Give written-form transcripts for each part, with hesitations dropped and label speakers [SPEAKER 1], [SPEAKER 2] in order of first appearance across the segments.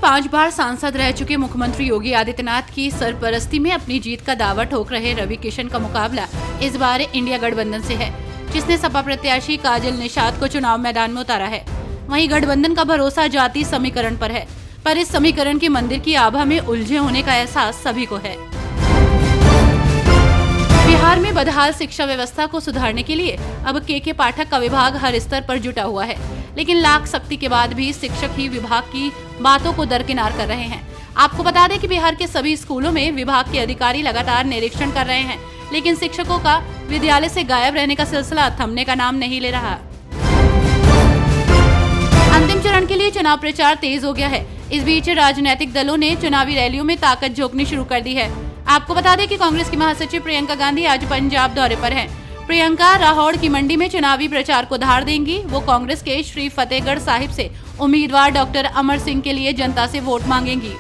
[SPEAKER 1] 5 बार सांसद रह चुके मुख्यमंत्री योगी आदित्यनाथ की सरपरस्ती में अपनी जीत का दावा ठोक रहे रवि किशन का मुकाबला इस बार इंडिया गठबंधन से है, जिसने सपा प्रत्याशी काजल निषाद को चुनाव मैदान में उतारा है। वहीं गठबंधन का भरोसा जाति समीकरण पर है, पर इस समीकरण के मंदिर की आभा में उलझे होने का एहसास सभी को है। बिहार में बदहाल शिक्षा व्यवस्था को सुधारने के लिए अब के पाठक का विभाग हर स्तर पर जुटा हुआ है, लेकिन लाख सख्ती के बाद भी शिक्षक ही विभाग की बातों को दरकिनार कर रहे हैं। आपको बता दें कि बिहार के सभी स्कूलों में विभाग के अधिकारी लगातार निरीक्षण कर रहे हैं, लेकिन शिक्षकों का विद्यालय से गायब रहने का सिलसिला थमने का नाम नहीं ले रहा। अंतिम चरण के लिए चुनाव प्रचार तेज हो गया है। इस बीच राजनीतिक दलों ने चुनावी रैलियों में ताकत झोंकनी शुरू कर दी है। आपको बता दें कि कांग्रेस की महासचिव प्रियंका गांधी आज पंजाब दौरे पर हैं। प्रियंका लाहौर की मंडी में चुनावी प्रचार को धार देंगी। वो कांग्रेस के श्री फतेहगढ़ साहिब से उम्मीदवार डॉक्टर अमर सिंह के लिए जनता से वोट मांगेंगी।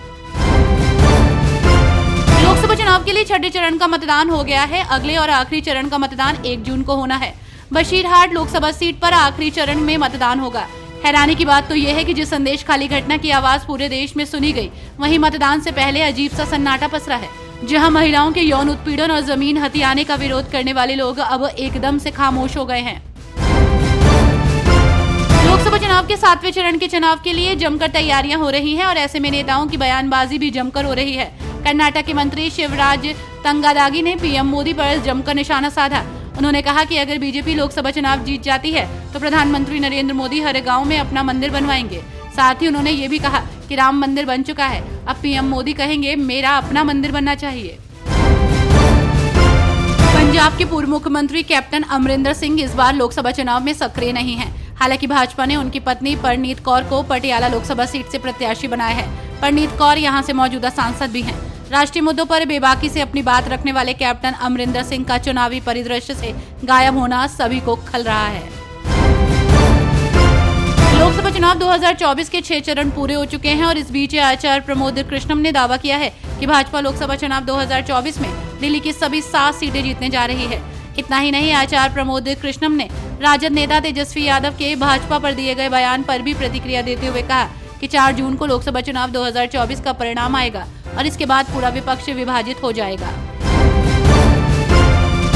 [SPEAKER 1] लोकसभा चुनाव के लिए छठे चरण का मतदान हो गया है। अगले और आखिरी चरण का मतदान 1 जून को होना है। बशीरहाट लोकसभा सीट पर आखिरी चरण में मतदान होगा। हैरानी की बात तो यह है कि जिस संदेश खाली घटना की आवाज पूरे देश में सुनी गई, वहीं मतदान से पहले अजीब सा सन्नाटा पसरा है, जहां महिलाओं के यौन उत्पीड़न और जमीन हथियाने का विरोध करने वाले लोग अब एकदम से खामोश हो गए हैं। लोकसभा चुनाव के 7वें चरण के चुनाव के लिए जमकर तैयारियां हो रही हैं और ऐसे में नेताओं की बयानबाजी भी जमकर हो रही है। कर्नाटक के मंत्री शिवराज तंगादागी ने पीएम मोदी पर जमकर निशाना साधा। उन्होंने कहा कि अगर बीजेपी लोकसभा चुनाव जीत जाती है तो प्रधानमंत्री नरेंद्र मोदी हर गांव में अपना मंदिर बनवाएंगे। साथ ही उन्होंने ये भी कहा कि राम मंदिर बन चुका है, अब पीएम मोदी कहेंगे मेरा अपना मंदिर बनना चाहिए। पंजाब के पूर्व मुख्यमंत्री कैप्टन अमरिंदर सिंह इस बार लोकसभा चुनाव में सक्रिय नहीं हैं। हालांकि भाजपा ने उनकी पत्नी परनीत कौर को पटियाला लोकसभा सीट से प्रत्याशी बनाया है। परनीत कौर यहां से मौजूदा सांसद भी हैं। राष्ट्रीय मुद्दों पर बेबाकी से अपनी बात रखने वाले कैप्टन अमरिंदर सिंह का चुनावी परिदृश्य से गायब होना सभी को खल रहा है। लोकसभा चुनाव 2024 के 6 चरण पूरे हो चुके हैं और इस बीच आचार्य प्रमोद कृष्णम ने दावा किया है कि भाजपा लोकसभा चुनाव 2024 में दिल्ली की सभी 7 सीटें जीतने जा रही है। इतना ही नहीं, आचार्य प्रमोद कृष्णम ने राजद नेता तेजस्वी यादव के भाजपा पर दिए गए बयान पर भी प्रतिक्रिया देते हुए कहा कि 4 जून को लोकसभा चुनाव 2024 का परिणाम आएगा और इसके बाद पूरा विपक्ष विभाजित हो जाएगा।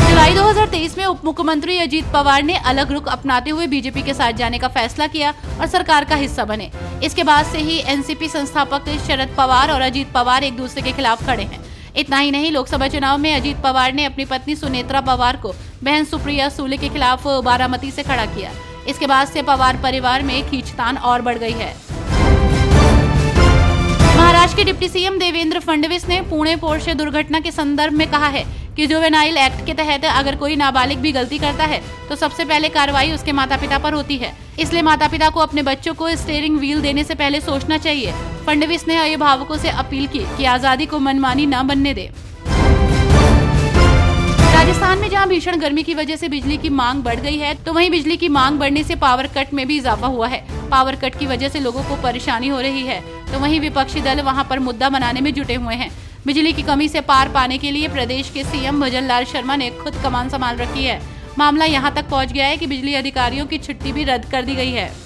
[SPEAKER 1] जुलाई 2023 में उप मुख्यमंत्री अजीत पवार ने अलग रुख अपनाते हुए बीजेपी के साथ जाने का फैसला किया और सरकार का हिस्सा बने। इसके बाद से ही एनसीपी संस्थापक शरद पवार और अजीत पवार एक दूसरे के खिलाफ खड़े हैं। इतना ही नहीं, लोकसभा चुनाव में अजीत पवार ने अपनी पत्नी सुनेत्रा पवार को बहन सुप्रिया सूले के खिलाफ बारामती से खड़ा किया। इसके बाद से पवार परिवार में खींचतान और बढ़ गई है। महाराष्ट्र के डिप्टी सीएम देवेंद्र फडणवीस ने पुणे पोर्शे दुर्घटना के संदर्भ में कहा है कि जुवेनाइल एक्ट के तहत अगर कोई नाबालिग भी गलती करता है तो सबसे पहले कार्रवाई उसके माता पिता पर होती है। इसलिए माता पिता को अपने बच्चों को स्टीयरिंग व्हील देने से पहले सोचना चाहिए। फडणवीस ने अभिभावकों से अपील की कि आजादी को मनमानी न बनने दे। राजस्थान में जहां भीषण गर्मी की वजह से बिजली की मांग बढ़ गई है, तो वहीं बिजली की मांग बढ़ने से पावर कट में भी इजाफा हुआ है। पावर कट की वजह से लोगों को परेशानी हो रही है, तो वहीं विपक्षी दल वहां पर मुद्दा बनाने में जुटे हुए हैं। बिजली की कमी से पार पाने के लिए प्रदेश के सीएम भजन लाल शर्मा ने खुद कमान संभाल रखी है। मामला यहां तक पहुंच गया है कि बिजली अधिकारियों की छुट्टी भी रद्द कर दी गई है।